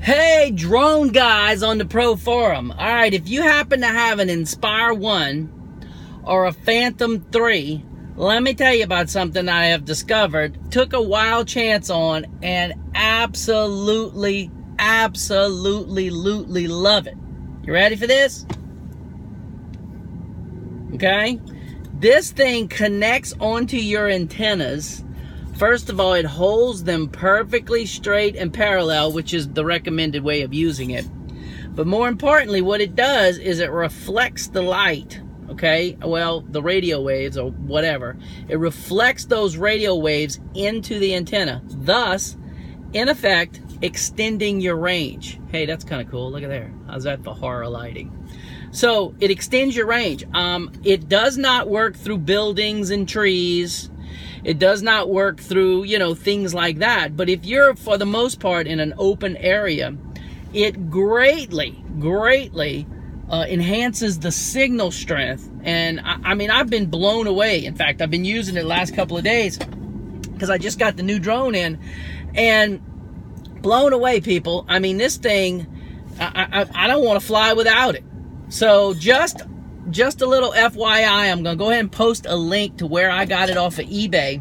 Hey, drone guys on the Pro Forum. All right, if you happen to have an Inspire 1 or a Phantom 3, let me tell you about something I have discovered, took a wild chance on, and absolutely love it. You ready for this? Okay? This thing connects onto your antennas. First of all, it holds them perfectly straight and parallel, which is the recommended way of using it. But more importantly, what it does is it reflects the light, okay? Well, the radio waves or whatever. It reflects those radio waves into the antenna, thus, in effect, extending your range. Hey, that's kind of cool. Look at there. How's that for horror lighting? So, it extends your range. It does not work through buildings and trees. It does not work through, things like that. But if you're, for the most part, in an open area, it greatly enhances the signal strength. And, I mean, I've been blown away. In fact, I've been using it the last couple of days because I just got the new drone in. And blown away, people. I mean, this thing, I don't want to fly without it. So just a little FYI, I'm going to go ahead and post a link to where I got it off of eBay.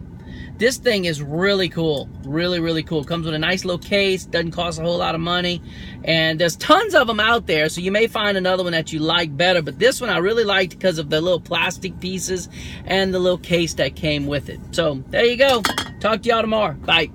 This thing is really cool. Really cool. Comes with a nice little case. Doesn't cost a whole lot of money. And there's tons of them out there, so you may find another one that you like better. But this one I really liked because of the little plastic pieces and the little case that came with it. So there you go. Talk to y'all tomorrow. Bye.